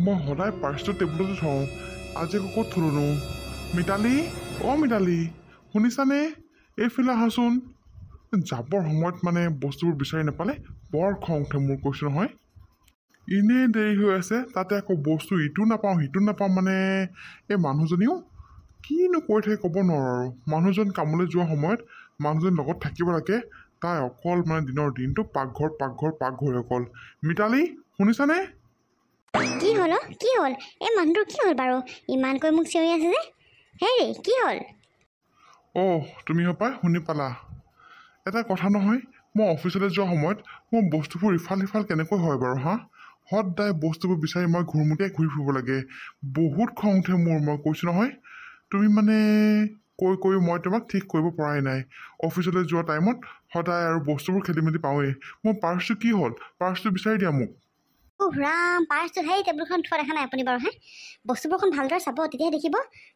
মই সদায় পাৰ্চটো টেবুলতে থওঁ, আজি আকৌ ক'ত থলোনো? মিতালী, মিতালী, শুনিছানে? এইফালে আহাচোন। যাবৰ সময়ত মানে বস্তুবোৰ বিচাৰি নাপালে বৰ খং উঠে মোৰ, কৈছোঁ নহয়। এনেই দেৰি হৈ আছে, তাতে আকৌ বস্তু ইটো নাপাওঁ সিটো নাপাওঁ, মানে এই মানুহজনীও কিনো কৈ থাকে ক'ব নোৱাৰোঁ আৰু। মানুহজন কামলৈ যোৱা সময়ত মানুহজন লগত থাকিব লাগে, তাই অকল মানে দিনৰ দিনটো পাকঘৰ অকল। মিতালী, শুনিছানে? কি হ'ল কি হ'ল? এই মানুহটোৰ কি হ'ল বাৰু? ইমানকৈ মোক চিঞৰি আছে যে। হেৰি, কি হ'ল? তুমি হপাই শুনি পালা। এটা কথা নহয়, মই অফিচলৈ যোৱা সময়ত মোৰ বস্তুবোৰ ইফাল সিফাল কেনেকৈ হয় বাৰু হা? সদায় বস্তুবোৰ বিচাৰি মই ঘূৰি ফুৰিব লাগে। বহুত খং উঠে মোৰ, মই কৈছোঁ নহয়। তুমি মানে কৈ মই তোমাক ঠিক কৰিব পৰাই নাই। অফিচলৈ যোৱা টাইমত সদায় আৰু বস্তুবোৰ খেলি মেলি পাওঁৱেই। মোৰ পাৰ্চটো কি হ'ল? পাৰ্চটো বিচাৰি দিয়া মোক। ৰাম, পাৰ্চটো সেই টেবুলখন থোৱা দেখা নাই আপুনি বাৰু? বস্তুবোৰখন ভালদৰে চাব, তেতিয়াহে দেখিব।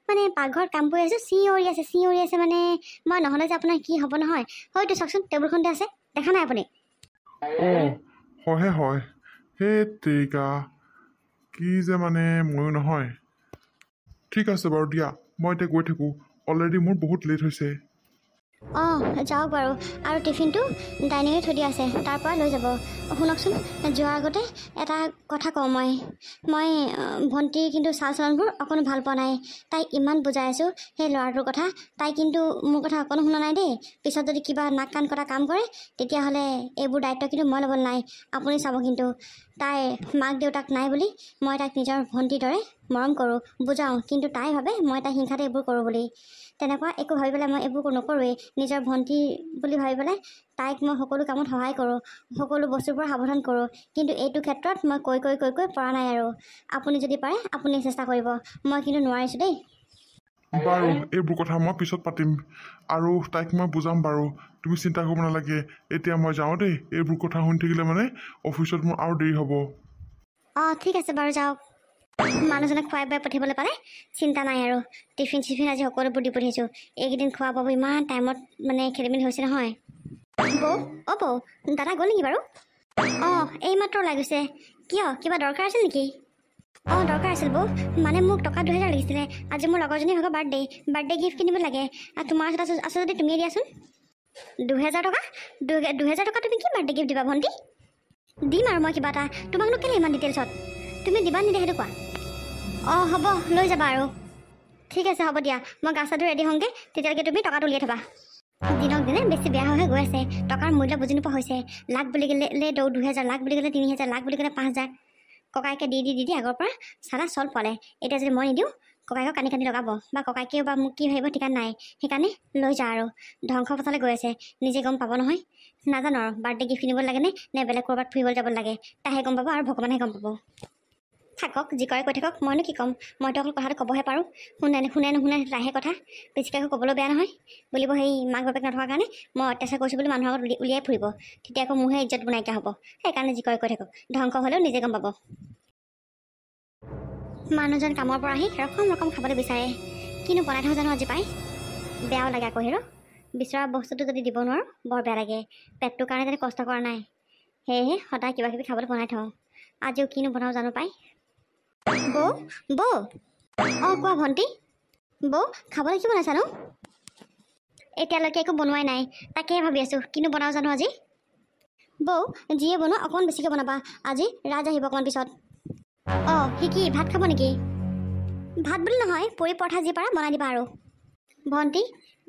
মানে পাকঘৰত কাম কৰি আছোঁ, চিঞৰি আছে মানে মই নহ'লে যে আপোনাৰ কি হ'ব নহয়। হয়তো চাওকচোন, টেবুলখনতে আছে, দেখা নাই আপুনি? হয়। সেই তেৰিকা, কি যে মানে ময়ো নহয়। ঠিক আছে বাৰু দিয়া, মই এতিয়া গৈ থাকোঁ। অলৰেডি মোৰ বহুত লেট হৈছে। যাওক বাৰু। আৰু টিফিনটো ডাইনিঙে থৈ দিয়া আছে, তাৰ পৰা লৈ যাব। শুনকচোন, যোৱাৰ আগতে এটা কথা কওঁ। মই ভণ্টিৰ কিন্তু চাল চলনবোৰ অকণো ভাল পোৱা নাই। তাইক ইমান বুজাই আছোঁ সেই ল'ৰাটোৰ কথা, তাই কিন্তু মোৰ কথা অকণো শুনা নাই দেই। পিছত যদি কিবা নাক কাণ কটা কাম কৰে, তেতিয়াহ'লে এইবোৰ দায়িত্ব কিন্তু মই ল'ব নাই। আপুনি চাব কিন্তু, তাইৰ মাক দেউতাক নাই বুলি মই তাইক নিজৰ ভণ্টিৰ দৰে মৰম কৰোঁ, বুজাওঁ, কিন্তু তাই ভাবে মই তাইৰ হিংসাতে এইবোৰ কৰোঁ বুলি। তেনেকুৱা একো ভাবি পেলাই মই এইবোৰ নকৰোঁৱেই। নিজৰ ভণ্টি বুলি ভাবি পেলাই তাইক মই সকলো কামত সহায় কৰোঁ, সকলো বস্তুৰ পৰা সাৱধান কৰোঁ। কিন্তু এইটো ক্ষেত্ৰত মই কৈ পৰা নাই আৰু। আপুনি যদি পাৰে আপুনি চেষ্টা কৰিব, মই কিন্তু নোৱাৰিছোঁ দেই। বাৰু, এইবোৰ কথা মই পিছত পাতিম আৰু তাইক মই বুজাম বাৰু। তুমি চিন্তা কৰিব নালাগে। এতিয়া মই যাওঁ দেই। এইবোৰ কথা শুনি থাকিলে মানে অফিচত মোৰ আৰু দেৰি হ'ব। ঠিক আছে বাৰু, যাওক। মানুহজনক খুৱাই বোৱাই পঠিয়াবলৈ পালে চিন্তা নাই আৰু। টিফিন চিফিন আজি সকলোবোৰ দি পঠিয়াইছোঁ। এইকেইদিন খোৱা বোৱাবোৰ ইমান টাইমত মানে খেলি মেলি হৈছে নহয়। বৌ, দাদা গ'ল নেকি বাৰু? এইমাত্ৰ ওলাই গৈছে। কিয়, কিবা দৰকাৰ আছিল নেকি? দৰকাৰ আছিল বৌ। মানে মোক টকা 2000 লাগিছিলে। আজি মোৰ লগৰজনীৰ ভাগৰ বাৰ্থডে গিফ্ট কিনিব লাগে। তোমাৰ ওচৰত আছে যদি তুমিয়ে দিয়াচোন। 2000 টকা? 2000 টকা তুমি কি বাৰ্থডে গিফ্ট দিবা ভণ্টি? দিম আৰু মই কিবা এটা। তোমাকনো কেলৈ ইমান ডিটেইলছত? তুমি দিবা নিদিয়া সেইটো কোৱা। হ'ব, লৈ যাবা আৰু। ঠিক আছে, হ'ব দিয়া। মই গা চা ধুই ৰেডি হওঁগৈ, তেতিয়ালৈকে তুমি টকাটো উলিয়াই থ'বা। দিনক দিনে বেছি বেয়া হৈ গৈ আছে। টকাৰ মূল্য বুজি নোপোৱা হৈছে। লাখ বুলি ক'লে 2000, লাখ বুলি ক'লে 3000, লাখ বুলি ক'লে 5000। ককাইকে দি আগৰ পৰা চালা চল পালে। এতিয়া যদি মই নিদিওঁ, ককাইকক কানি লগাব, বা ককাইকেও বা মোক কি ভাবিব ঠিকান নাই। সেইকাৰণে লৈ যা আৰু। ধ্বংস পথালৈ গৈ আছে, নিজে গম পাব নহয়। নাজানো আৰু বাৰ্থডে গিফ্ট কিনিব লাগেনে নে বেলেগ ক'ৰবাত ফুৰিবলৈ যাব লাগে। তাইহে গম পাব আৰু ভগৱানেহে গম পাব। থাকক, যি কৰে কৈ থাকক, মইনো কি ক'ম। মইতো অকল কথাটো ক'বহে পাৰোঁ। শুনে নুশুনে তাইহে কথা। বেছিকৈ আকৌ ক'বলৈ বেয়া নহয়। বুলিব সেই মাক বাপেক নথকাৰ কাৰণে মই অত্যাচাৰ কৰিছোঁ বুলি মানুহৰ আগত উলিয়াই ফুৰিব। তেতিয়া আকৌ মোৰহে ইজ্জত নাইকিয়া হ'ব। সেইকাৰণে যি কৰে কৈ থাকক, ধ্বংস হ'লেও নিজে গম পাব। মানুহজন কামৰ পৰা আহি ৰকম খাবলৈ বিচাৰে। কিনো বনাই থওঁ জানো আজি পাই। বেয়াও লাগে আকৌ হেৰ'। বিচৰা বস্তুটো যদি দিব নোৱাৰোঁ বৰ বেয়া লাগে। পেটটোৰ কাৰণে যদি কষ্ট কৰা নাই, সেয়েহে সদায় কিবা কিবি খাবলৈ বনাই থওঁ। আজিও কিনো বনাওঁ জানো পাই। বৌ, কোৱা ভণ্টি। বৌ, খাবলৈ কি বনাইছানো? এতিয়ালৈকে একো বনোৱাই নাই, তাকেহে ভাবি আছোঁ কিনো বনাওঁ জানো আজি। বৌ, যিয়ে বনোৱা অকণমান বেছিকৈ বনাবা। আজি ৰাজ আহিব অকণমান পিছত। সি কি ভাত খাব নেকি? ভাত বুলি নহয়, পুৰি পৰঠা যি পাৰা বনাই দিবা আৰু। ভণ্টি,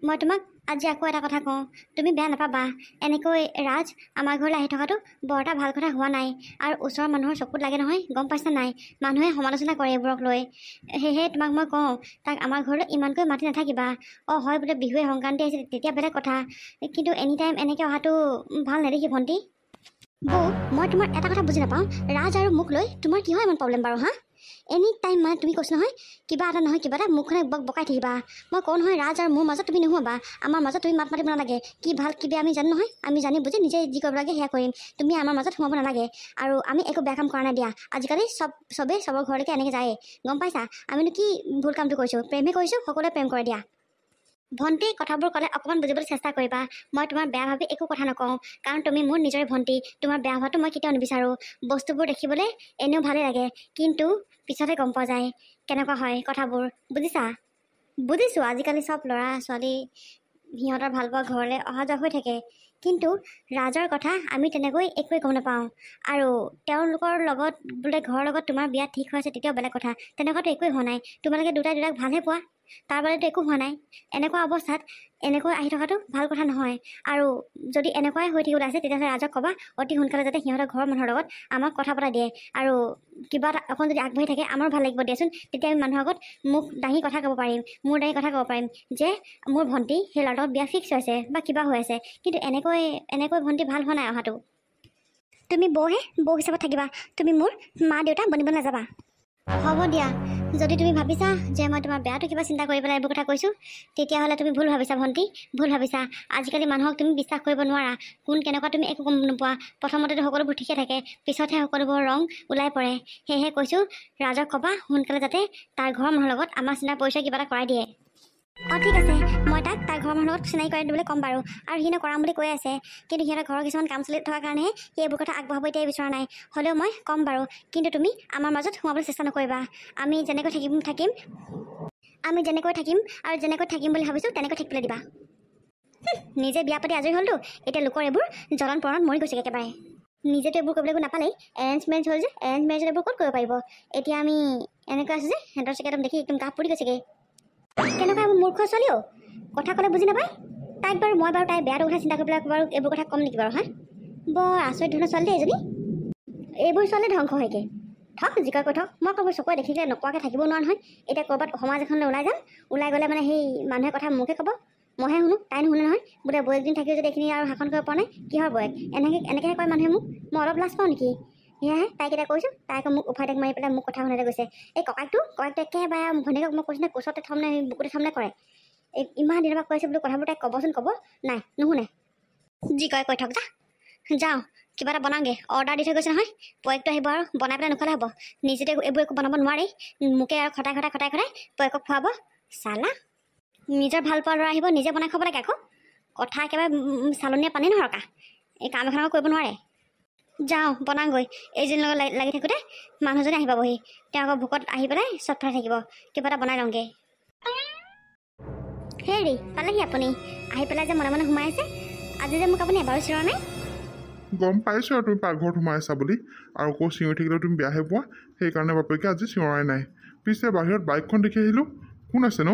মই তোমাক আজি আকৌ এটা কথা কওঁ, তুমি বেয়া নাপাবা। এনেকৈ ৰাজ আমাৰ ঘৰলৈ আহি থকাটো বৰ এটা ভাল কথা হোৱা নাই। আৰু ওচৰৰ মানুহৰ চকুত লাগে নহয়, গম পাইছা নাই? মানুহে সমালোচনা কৰে এইবোৰক লৈ। সেয়েহে তোমাক মই কওঁ, তাক আমাৰ ঘৰলৈ ইমানকৈ মাতি নাথাকিবা। হয় বোলে বিহুৱে সংক্ৰান্তি আহিছে, তেতিয়া বেলেগ কথা। কিন্তু এনি টাইম এনেকৈ অহাটো ভাল নেদেখি ভণ্টি। বৌ, মই তোমাৰ এটা কথা বুজি নাপাওঁ, ৰাজ আৰু মোক লৈ তোমাৰ কিহৰ ইমান প্ৰব্লেম বাৰু হা? এনি টাইম মানে তুমি কৈছো নহয়, কিবা এটা নহয় কিবা এটা মুখখনে বকাই থাকিবা। মই কওঁ নহয়, ৰাজ আৰু মোৰ মাজত তুমি নোহোৱাবা। আমাৰ মাজত তুমি মাত মাতিব নালাগে। কি ভাল কি বেয়া আমি জানো নহয়। আমি জানি বুজি নিজে যি কৰিব লাগে সেয়া কৰিম। তুমি আমাৰ মাজত সোমাব নালাগে। আৰু আমি একো বেয়া কাম কৰা নাই দিয়া। আজিকালি চবেই চবৰ ঘৰলৈকে এনেকৈ যায়েই, গম পাইছা? আমিনো কি ভুল কামটো কৰিছোঁ? প্ৰেমহে কৰিছোঁ, সকলোৱে প্ৰেম কৰে দিয়া। ভণ্টি, কথাবোৰ ক'লে অকণমান বুজিবলৈ চেষ্টা কৰিবা। মই তোমাৰ বেয়া ভাবি একো কথা নকওঁ, কাৰণ তুমি মোৰ নিজৰে ভণ্টি। তোমাৰ বেয়া হোৱাটো মই কেতিয়াও নিবিচাৰোঁ। বস্তুবোৰ দেখিবলৈ এনেও ভালেই লাগে, কিন্তু পিছতহে গম পোৱা যায় কেনেকুৱা হয় কথাবোৰ, বুজিছা? বুজিছোঁ আজিকালি চব ল'ৰা ছোৱালী সিহঁতৰ ভাল পোৱা ঘৰলৈ অহা যোৱা হৈ থাকে, কিন্তু ৰাজৰ কথা আমি তেনেকৈ একোৱে গম নাপাওঁ। আৰু তেওঁলোকৰ লগত বোলে ঘৰৰ লগত তোমাৰ বিয়া ঠিক হৈ আছে তেতিয়াও বেলেগ কথা, তেনেকুৱাতো একোৱেই হোৱা নাই। তোমালোকে দুটাই দুটাক ভালহে পোৱা, তাৰ বাদেতো একো হোৱা নাই। এনেকুৱা অৱস্থাত এনেকৈ আহি থকাটো ভাল কথা নহয়। আৰু যদি এনেকুৱাই হৈ থাকিবলৈ আছে তেতিয়াহ'লে ৰাজক ক'বা অতি সোনকালে যাতে সিহঁতৰ ঘৰৰ মানুহৰ লগত আমাক কথা পতা দিয়ে। আৰু কিবা এটা অকণ যদি আগবাঢ়ি থাকে আমাৰো ভাল লাগিব দিয়াচোন। তেতিয়া আমি মানুহৰ আগত মুখ দাঙি কথা ক'ব পাৰিম, মূৰ দাঙি কথা ক'ব পাৰিম যে মোৰ ভণ্টি সেই ল'ৰাৰ লগত বিয়া ফিক্স হৈছে বা কিবা হৈ আছে। কিন্তু এনেকৈ ভণ্টি ভাল হোৱা নাই অহাটো। তুমি বৌহে, বৌ হিচাপত থাকিবা, তুমি মোৰ মা দেউতা বনিব নাযাবা। হ'ব দিয়া, যদি তুমি ভাবিছা যে মই তোমাৰ বেয়াটো কিবা চিন্তা কৰি পেলাই এইবোৰ কথা কৈছোঁ, তেতিয়াহ'লে তুমি ভুল ভাবিছা ভণ্টি, ভুল ভাবিছা। আজিকালি মানুহক তুমি বিশ্বাস কৰিব নোৱাৰা, কোন কেনেকুৱা তুমি একো গম নোপোৱা। প্ৰথমতেতো সকলোবোৰ ঠিকে থাকে, পিছতহে সকলোবোৰ ৰং ওলাই পৰে। সেয়েহে কৈছোঁ ৰাজক ক'বা সোনকালে যাতে তাৰ ঘৰৰ মানুহৰ লগত আমাৰ চিনাৰ পৰিচয় কিবা এটা কৰাই দিয়ে। অঁ ঠিক আছে, মই তাৰ ঘৰৰ মানুহৰ লগত চিনাকি কৰাই দিবলৈ ক'ম বাৰু। আৰু সিহঁতে কৰাম বুলি কৈ আছে, কিন্তু সিহঁতৰ ঘৰৰ কিছুমান কাম চলি থকাৰ কাৰণেহে সি এইবোৰ কথা আগবঢ়াব এতিয়া বিচৰা নাই। হ'লেও মই ক'ম বাৰু, কিন্তু তুমি আমাৰ মাজত সোমাবলৈ চেষ্টা নকৰিবা। আমি যেনেকৈ থাকিম আমি যেনেকৈ থাকিম আৰু যেনেকৈ থাকিম বুলি ভাবিছোঁ তেনেকৈ থাকিবলৈ দিবা। নিজে বিয়া পাতি আজৰি হ'লতো, এতিয়া লোকৰ এইবোৰ জ্বলন পৰণত মৰি গৈছে একেবাৰে। নিজেতো এইবোৰ কৰিবলৈ একো নাপালেই, এৰেঞ্জ মেৰেঞ্জ হ'ল যে, এৰেঞ্জ মেৰেঞ্জত এইবোৰ ক'ত কৰিব পাৰিব। এতিয়া আমি এনেকৈ আছোঁ যে সিহঁতৰ চাগে একদম দেখি একদম গা পৰি গৈছেগৈ। কেনেকুৱা এইবোৰ মূৰ্খ ছোৱালীও, কথা ক'লে বুজি নাপায়। তাইক বাৰু মই বাৰু তাইৰ বেয়াটো কথা চিন্তা কৰি পেলাই বাৰু এইবোৰ কথা ক'ম নেকি বাৰু? হা, বৰ আচৰিত ধৰণৰ ছোৱালী দেই এজনী। এইবোৰ ছোৱালী ধ্বংস হয়গৈ। থক জিকাৰ কৈ থক, মই ক'ব চকুৱে দেখিলে নোকোৱাকৈ থাকিব নোৱাৰা নহয়। এতিয়া ক'ৰবাত সমাজ এখনলৈ ওলাই যাম, ওলাই গ'লে মানে সেই মানুহে কথা মোকে ক'ব, মইহে শুনো, তাই নুশুনে নহয়। বোলে বৌয়েকদিন থাকিও যদি এইখিনি আৰু শাসন কৰিব পৰা নাই, কিহৰ বৌয়েক? এনেকৈহে কয় মানুহে মোক, মই অলপ লাজ পাওঁ নেকি? সেয়াহে তাইক এতিয়া কৈছোঁ, তাই আকৌ মোক উফাই টেক মাৰি পেলাই মোক কথা শুনাই গৈছে। এই ককাকটো একেবাৰে ভনীয়েকক মই কৈছোঁ নে কোচতে থ'ম নে বুকুতে থ'ম নে কৰে। এই ইমান দিনৰ পৰা কৈছে বোলো কথাবোৰ তাইক ক'বচোন ক'ব, নাই নুশুনে। যি কয় কৈ থক যা, যাওঁ কিবা এটা বনাওঁগৈ। অৰ্ডাৰ দি থৈ গৈছে নহয়, পয়েকটো আহিব আৰু বনাই পেলাই নোখোৱালে হ'ব। নিজেতো এইবোৰ একো বনাব নোৱাৰি, মোকে আৰু খটাই পয়েকক খুৱাব। চালা, নিজৰ ভাল পোৱা ল'ৰা আহিব নিজে বনাই খাব লাগে আকৌ। কথা একেবাৰে চালনীয়া পানী নৰকা, এই কাম এখন কৰিব নোৱাৰে। যাওঁ বনাওঁগৈ। এইজনীৰ লগত লাগি থাকোঁতে মানুহজনে আহি পাবহি, তেওঁ আকৌ ভোকত আহি পেলাই চট ফৰাই থাকিব। কিবা এটা বনাই লওঁগৈ। হেৰি পালেহি আপুনি, আহি পেলাই যে মনে মনে সোমাই আছে। আজি যে মোক আপুনি এবাৰো চিঞৰা নাই। গম পাইছোঁ আৰু তুমি পাকঘৰত সোমাই আছা বুলি, আৰু আকৌ চিঞৰি থাকিলেও তুমি বেয়াহে পোৱা, সেইকাৰণে বাপেকে আজি চিঞৰাই নাই। পিছে বাহিৰত বাইকখন দেখি আহিলোঁ, কোন আছেনো?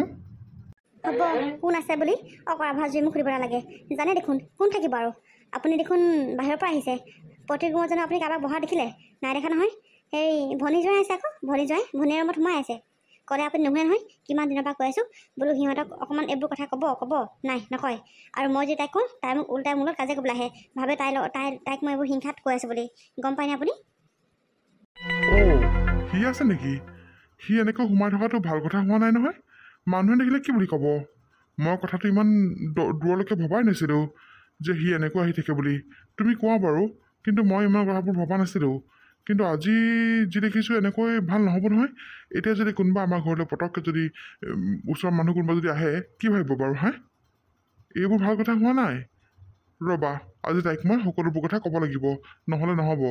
হ'ব, কোন আছে বুলি অকৰা ভাজি মোক সুধিব নালাগে, জানে দেখোন কোন থাকিব আৰু। আপুনি দেখোন বাহিৰৰ পৰা আহিছে, প্ৰত্যেক ৰুমত জানো আপুনি কাৰোবাক বহা দেখিলে? নাই দেখা নহয়। সেই ভনী জোঁৱাই আছে আকৌ, ভনীৰ ৰুমত সোমাই আছে। ক'লে আপুনি নুশুনে নহয়, কিমান দিনৰ পৰা কৈ আছোঁ বোলো সিহঁতক অকণমান এইবোৰ কথা ক'ব, নাই নকয়। আৰু মই যে তাইক কওঁ, তাই মোক উল্টাই মূলত কাজিয়া কৰিবলৈ আহে, ভাবে তাইক মই এইবোৰ হিংসাত কৈ আছোঁ বুলি। গম পায়নে আপুনি? অ' সি আছে নেকি? সি এনেকৈ সোমাই থকাটো ভাল কথা হোৱা নাই নহয়। মানুহে দেখিলে কি বুলি ক'ব? মই কথাটো ইমান দূৰলৈকে ভবাই নাছিলোঁ যে সি এনেকৈ আহি থাকে বুলি। তুমি কোৱা বাৰু, কিন্তু মই ইমান কথাবোৰ ভবা নাছিলোঁ। কিন্তু আজি যি দেখিছোঁ এনেকৈ ভাল নহ'ব নহয়। এতিয়া যদি কোনোবা আমাৰ ঘৰলৈ পটককৈ যদি ওচৰৰ মানুহ কোনোবা যদি আহে, কি ভাবিব বাৰু? হা, এইবোৰ ভাল কথা হোৱা নাই। ৰ'বা, আজি তাইক মই সকলোবোৰ কথা ক'ব লাগিব, নহ'লে নহ'ব।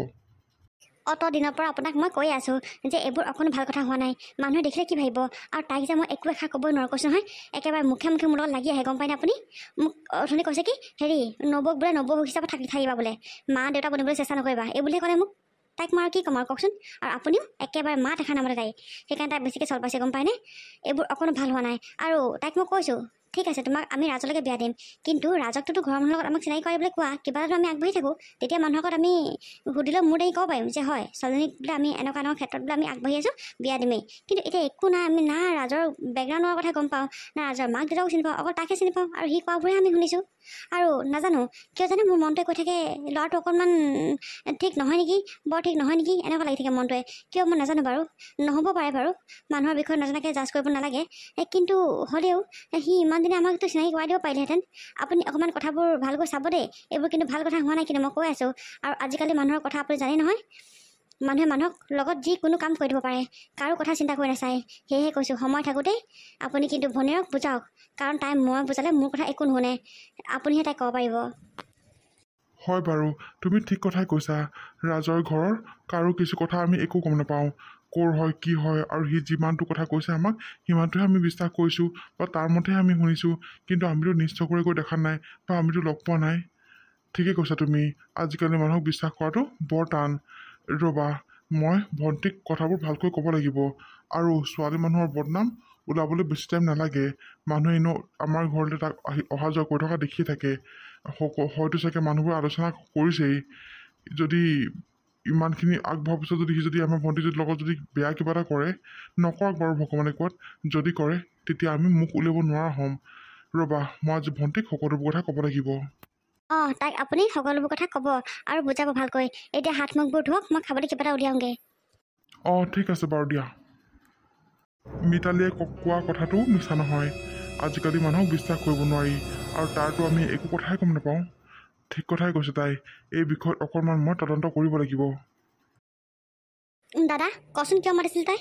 অত দিনৰ পৰা আপোনাক মই কৈ আছোঁ যে এইবোৰ অকণো ভাল কথা হোৱা নাই। মানুহে দেখিলে কি ভাবিব? আৰু তাইক যে মই একো এষাৰ ক'বই নোৱাৰোঁ কৈছোঁ নহয়, একেবাৰে মুখে মোৰ লগত লাগি আহে। গম পায়নে আপুনি? মোক অথনি কৈছে কি হেৰি নবৌক বোলে নবৌ হিচাপত থাকিবা বোলে, মা দেউতা বনিবলৈ চেষ্টা নকৰিবা, এই বুলিহে ক'লে মোক। তাইক মই আৰু কি ক'ম আৰু কওকচোন? আৰু আপুনিও একেবাৰে মাত এষাৰ নামাতে তাইক, সেইকাৰণে তাই বেছিকৈ চল পাইছে। গম পায়নে? এইবোৰ অকণো ভাল হোৱা নাই। আৰু তাইক মই কৈছোঁ ঠিক আছে তোমাক আমি ৰাজলৈকে বিয়া দিম, কিন্তু ৰাজকটোতো ঘৰৰ মানুহৰ লগত আমাক চিনাকি কৰিবলৈ কোৱা, কিবা এটাতো আমি আগবাঢ়ি থাকোঁ। তেতিয়া মানুহৰ আগত আমি সুধিলেও মোৰ দাঙি ক'ব পাৰিম যে হয় ছোৱালীজনীক বোলে আমি এনেকুৱা ক্ষেত্ৰত বোলে আমি আগবাঢ়ি আছোঁ, বিয়া দিমেই। কিন্তু এতিয়া একো নাই, আমি না ৰাজৰ বেকগ্ৰাউণ্ডৰ কথা গম পাওঁ, না ৰাজৰ মাক দেউতাকো চিনি পাওঁ, অকল তাকে চিনি পাওঁ। আৰু সি কোৱাবোৰহে আমি শুনিছোঁ। আৰু নাজানো কিয় জানো মোৰ মনটোৱে কৈ থাকে ল'ৰাটো অকণমান ঠিক নহয় নেকি, বৰ ঠিক নহয় নেকি, এনেকুৱা লাগি থাকে মনটোৱে। কিয় মই নাজানো বাৰু, নহ'ব পাৰে বাৰু, মানুহৰ বিষয়ে নজনাকৈ জাজ কৰিব নালাগে। কিন্তু হ'লেও সি ইমান দিনে আমাকতো চিনাকি কৰাই দিব পাৰিলেহেঁতেন। আপুনি অকণমান কথাবোৰ ভালকৈ চাব দেই, এইবোৰ কিন্তু ভাল কথা হোৱা নাই, কিন্তু মই কৈ আছোঁ। আৰু আজিকালি মানুহৰ কথা আপুনি জানেই নহয়, মানুহে মানুহক লগত যিকোনো কাম কৰি দিব পাৰে, কাৰো কথা চিন্তা কৰি নাচায়। সেয়েহে কৈছোঁ সময় থাকোঁতেই আপুনি কিন্তু ভনীৰক বুজাওক, কাৰণ তাই মই বুজালে মোৰ কথা একো নুশুনে, আপুনিহে তাইক ক'ব পাৰিব। হয় বাৰু, তুমি ঠিক কথাই কৈছা। ৰাজৰ ঘৰৰ কাৰো কিছু কথা আমি একো গম নাপাওঁ, ক'ৰ হয় কি হয় আৰু সি যিমানটো কথা কৈছে আমাক সিমানটোহে আমি বিশ্বাস কৰিছোঁ বা তাৰ মতেহে আমি শুনিছোঁ। কিন্তু আমিতো নিশ্চয় কৰি গৈ দেখা নাই বা আমিতো লগ পোৱা নাই। ঠিকেই কৈছা তুমি, আজিকালি মানুহক বিশ্বাস কৰাটো বৰ টান। ৰ'বা, মই ভণ্টিক কথাবোৰ ভালকৈ ক'ব লাগিব। আৰু ছোৱালী মানুহৰ বদনাম ওলাবলৈ বেছি টাইম নালাগে। মানুহে এনেও আমাৰ ঘৰলৈ তাক অহা যোৱা কৰি থকা দেখিয়ে থাকে। হয়তো চাগে মানুহবোৰে আলোচনা কৰিছেই, যদি ইমানখিনি আগবঢ়াৰ পিছত যদি সি যদি আমাৰ ভণ্টিৰ লগত যদি বেয়া কিবা এটা কৰে, নকৰক বাৰু ভগৱানে কোৱাত, যদি কৰে তেতিয়া আমি মুখ উলিয়াব নোৱাৰা হ'ম। ৰ'বা, মই আজি ভণ্টিক সকলোবোৰ কথা ক'ব লাগিব। তাইক আপুনি সকলোবোৰ কথা ক'ব আৰু বুজাব ভালকৈ। এতিয়া হাত মুখবোৰ ধুৱক, মই খাবলৈ কিবা এটা উলিয়াওঁগৈ। ঠিক আছে বাৰু দিয়া। মিতালীয়ে কোৱা কথাটো মিছা নহয়। আজিকালি মানুহক বিশ্বাস কৰিব নোৱাৰি, আৰু তাৰতো আমি একো কথাই গম নাপাওঁ। ঠিক কথাই কৈছে তাই। এই বিষয়ত অকণমান মই তদন্ত কৰিব লাগিব। দাদা, কচোন কিয় মাতিছিল তাই?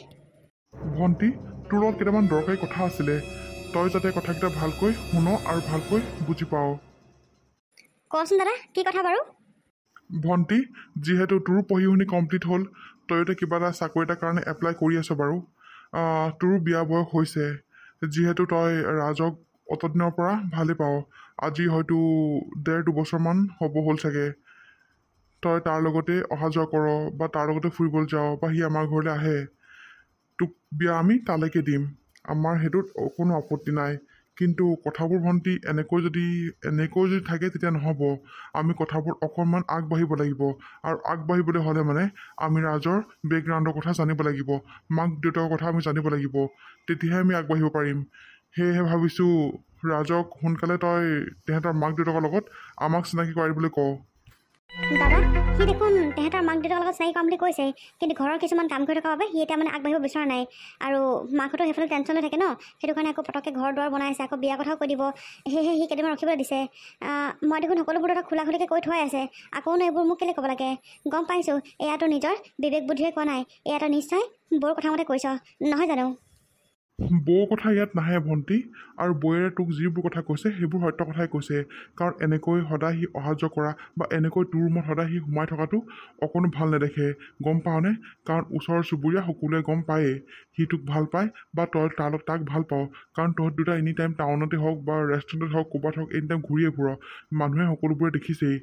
ভণ্টি, তোৰ লগত কেইটামান দৰকাৰী কথা আছিলে। তই যাতে কথাকেইটা ভালকৈ শুন আৰু ভালকৈ বুজি পাৱ। কচোন দাদা, কি কথা বাৰু? ভণ্টি, যিহেতু তোৰো পঢ়ি শুনি কমপ্লিট হ'ল, তইতো কিবা এটা চাকৰি এটাৰ কাৰণে এপ্লাই কৰি আছ বাৰু। তোৰো বিয়া বয়স হৈছে। যিহেতু তই ৰাজক অতদিনৰ পৰা ভালেই পাৱ, আজি হয়তো 1.5-2 বছৰমান হ'ব হ'ল চাগে। তই তাৰ লগতে অহা যোৱা কৰ বা তাৰ লগতে ফুৰিবলৈ যাৱ বা সি আমাৰ ঘৰলৈ আহে, তোক বিয়া আমি তালৈকে দিম। আমাৰ সেইটোত কোনো আপত্তি নাই। কিন্তু কথাবোৰ ভণ্টি এনেকৈ যদি থাকে তেতিয়া নহ'ব। আমি কথাবোৰ অকণমান আগবাঢ়িব লাগিব, আৰু আগবাঢ়িবলৈ হ'লে মানে আমি ৰাজৰ বেকগ্ৰাউণ্ডৰ কথা জানিব লাগিব, মাক দেউতাকৰ কথা আমি জানিব লাগিব, তেতিয়াহে আমি আগবাঢ়িব পাৰিম। সেয়েহে ভাবিছোঁ ৰাজক সোনকালে তই তেহেঁতৰ মাক দেউতাকৰ লগত আমাক চিনাকি কৰাই দিবলৈ কওঁ। দাদা, সি দেখোন তেহেঁতৰ মাক দেউতাকৰ লগত চিনাকি কৰাম বুলি কৈছে, কিন্তু ঘৰৰ কিছুমান কাম কৰি থকাৰ বাবে সি এতিয়া মানে আগবাঢ়িব বিচৰা নাই। আৰু মাকহঁতৰ সেইফালে টেনশ্যন লৈ থাকে ন, সেইটো কাৰণে আকৌ পটককৈ ঘৰ দুৱাৰ বনাইছে, আকৌ বিয়াৰ কথাও কৈ দিব। সেয়েহে সি কেইদিনমান ৰখিবলৈ দিছে। মই দেখোন সকলোবোৰ এটা খোলা খুলিকৈ কৈ থোৱাই আছে, আকৌনো এইবোৰ মোক কেলৈ ক'ব লাগে? গম পাইছোঁ, এয়াতো নিজৰ বিবেক বুদ্ধিৰে কোৱা নাই, এয়াতো নিশ্চয় বৰ কথা মতে কৈছ, নহয় জানো? বৌৰ কথা ইয়াত নাহে ভণ্টি, আৰু বৌয়ে তোক যিবোৰ কথা কৈছে সেইবোৰ সত্য কথাই কৈছে। কাৰণ এনেকৈ সদায় সি অহা যোৱা কৰা বা এনেকৈ তোৰ ৰুমত সদায় সি সোমাই থকাটো অকণো ভাল নেদেখে, গম পাৱনে? কাৰণ ওচৰ চুবুৰীয়া সকলোৱে গম পায়েই সি তোক ভাল পায় বা তই তাক ভাল পাৱ। কাৰণ তহঁত দুটা এনি টাইম টাউনতে হওক বা ৰেষ্টুৰেণ্টত হওক ক'ৰবাত হওক এনি টাইম ঘূৰিয়ে ফুৰ, মানুহে সকলোবোৰে দেখিছেই।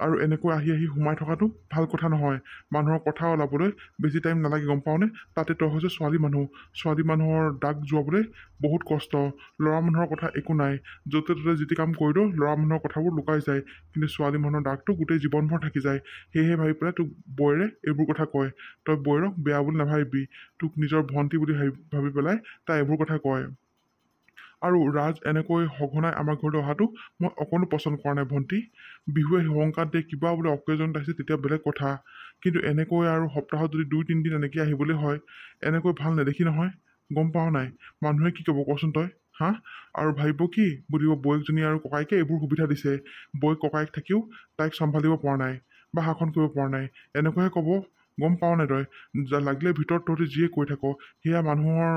আৰু এনেকৈ আহি সোমাই থকাটো ভাল কথা নহয়। মানুহৰ কথা ওলাবলৈ বেছি টাইম নালাগে, গম পাৱনে? তাতে তই হৈছে ছোৱালী মানুহ, ছোৱালী মানুহৰ দাগ যোৱাবলৈ বহুত কষ্ট। ল'ৰা মানুহৰ কথা একো নাই, য'তে ত'তে যি টি কাম কৰিলেও ল'ৰা মানুহৰ কথাবোৰ লুকাই যায়, কিন্তু ছোৱালী মানুহৰ দাগটো গোটেই জীৱনভৰ থাকি যায়। সেয়েহে ভাবি পেলাই তোক বৌৰে এইবোৰ কথা কয়। তই বৌৰক বেয়া বুলি নাভাবিবি, তোক নিজৰ ভণ্টি বুলি ভাবি পেলাই তাই এইবোৰ কথা কয়। আৰু ৰাজ এনেকৈ সঘনাই আমাৰ ঘৰলৈ অহাটো মই অকণো পচন্দ কৰা নাই ভণ্টি। বিহুৱে সংক্ৰান্তিয়ে দিয়ে কিবা বোলে অকেজন আহিছে তেতিয়া বেলেগ কথা, কিন্তু এনেকৈ আৰু সপ্তাহত যদি 2-3 দিন এনেকৈ আহিবলৈ হয়, এনেকৈ ভাল নেদেখি নহয়, গম পাৱ নাই? মানুহে কি ক'ব কচোন তই, হা? আৰু ভাবিব কি, বুলিব বৌয়েকজনী আৰু ককায়েকে এইবোৰ সুবিধা দিছে, বৌয়েক ককায়েক থাকিও তাইক চম্ভালিব পৰা নাই বা শাসন কৰিব পৰা নাই, এনেকৈহে ক'ব। গম পাৱ নাই তই? লাগিলে ভিতৰত তহঁতি যিয়ে কৈ থাক, সেয়া মানুহৰ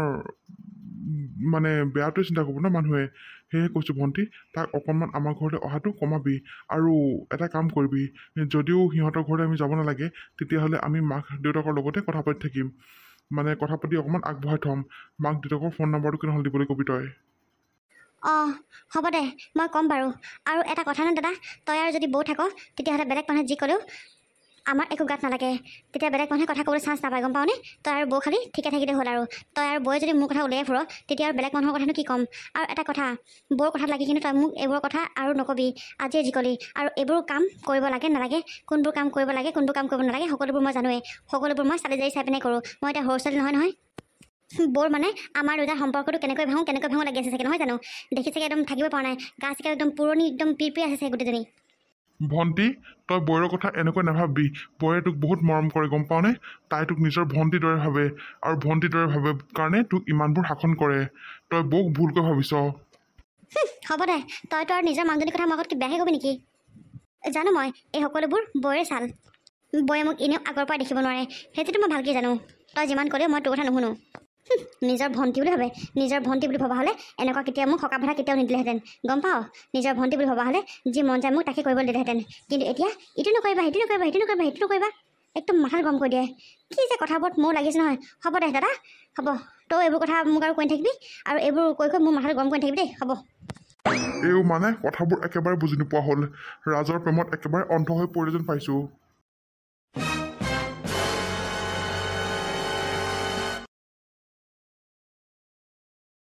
মানে বেয়াটোৱে চিন্তা কৰিব ন মানুহে। সেয়েহে কৈছোঁ ভণ্টি, তাক অকণমান আমাৰ ঘৰলৈ অহাটো কমাবি। আৰু এটা কাম কৰিবি, যদিও সিহঁতৰ ঘৰলৈ আমি যাব নালাগে, তেতিয়াহ'লে আমি মাক দেউতাকৰ লগতে কথা পাতি থাকিম, মানে কথা পাতি অকণমান আগবঢ়াই থ'ম। মাক দেউতাকৰ ফোন নম্বৰটোকে নহ'লে দিবলৈ কবি তই। হ'ব দে, মই ক'ম বাৰু। আৰু এটা কথা নহয় দাদা, তই আৰু যদি বৌ থাক, তেতিয়াহ'লে বেলেগ মানুহে যি ক'লেও আমাৰ একো গাত নালাগে, তেতিয়া বেলেগ মানুহে কথা ক'বলৈ চান্স নাপায়, গম পাৱনে? তই আৰু বৌ খালি ঠিকে থাকিলে হ'ল। আৰু তই আৰু বৌয়ে যদি মোৰ কথা উলিয়াই ফুৰ, তেতিয়া আৰু বেলেগ মানুহৰ কথানো কি ক'ম? আৰু এটা কথা, বৌৰ কথাত লাগি কিন্তু তই মোক এইবোৰৰ কথা আৰু নকবি, আজিয়ে যি ক'লি। আৰু এইবোৰ কাম কৰিব লাগে নালাগে, কোনবোৰ কাম কৰিব লাগে কোনবোৰ কাম কৰিব নালাগে, সকলোবোৰ মই জানোৱেই। সকলোবোৰ মই চালি জাৰি চাই পিনে কৰোঁ। মই এতিয়া সৰু ছোৱালী নহয়। বৰ মানে আমাৰ দুটাৰ সম্পৰ্কটো কেনেকৈ ভাঙো লাগি আছে চাগে, নহয় জানো? দেখি চাগে একদম থাকিব পৰা নাই, গা চাগে একদম পুৰণি একদম পিৰপিৰি আছে চাগে গোটেইজনী। ভণ্টি, তই বৌৰ কথা এনেকৈ নাভাবি। বৌয়ে তোক বহুত মৰম কৰে, গম পাৱনে? তাই তোক নিজৰ ভণ্টিৰ দৰে ভাবে, আৰু ভণ্টিৰ দৰে ভাবে কাৰণে তোক ইমানবোৰ শাসন কৰে। তই বৌক ভুলকৈ ভাবিছ। হ'ব দে, তইতো আৰু নিজৰ মানুহজনীৰ কথা মোৰ আগত কি বেয়াহে কবি নেকি? জানো মই এই সকলোবোৰ বৌৰে ছাল। বৌয়ে মোক এনেও আগৰ পৰা দেখিব নোৱাৰে, সেইটোতো মই ভালকৈ জানো। তই যিমান ক'লেও মই তোৰ কথা নুশুনো। নিজৰ ভণ্টি বুলি ভাবে, নিজৰ ভণ্টি বুলি ভবা হ'লে এনেকুৱা কেতিয়াও মোক সকাহ ভেটা কেতিয়াও নিদিলেহেঁতেন, গম পাৱ? নিজৰ ভণ্টি বুলি ভবা হ'লে যি মন যায় মোক তাকে কৰিবলৈ দিলেহেঁতেন। কিন্তু এতিয়া ইটো নকৰিবা, সিটো নকৰিবা, সিটো নকৰিবা, সিটো নকৰিবা, একদম মাথাত গৰম কৰি দিয়ে কি যে কথাবোৰত মোৰ লাগিছে নহয় হ'ব দে দাদা হ'ব তই এইবোৰ কথা মোক আৰু কৈ থাকিবি আৰু এইবোৰ কৈ মোৰ মাথাত গৰম কৰি থাকিবি দেই হ'ব এইও মানে কথাবোৰ একেবাৰে বুজি নোপোৱা হ'ল ৰাজৰ প্ৰেমত একেবাৰে অন্ধ হৈ পৰিলে যেন পাইছোঁ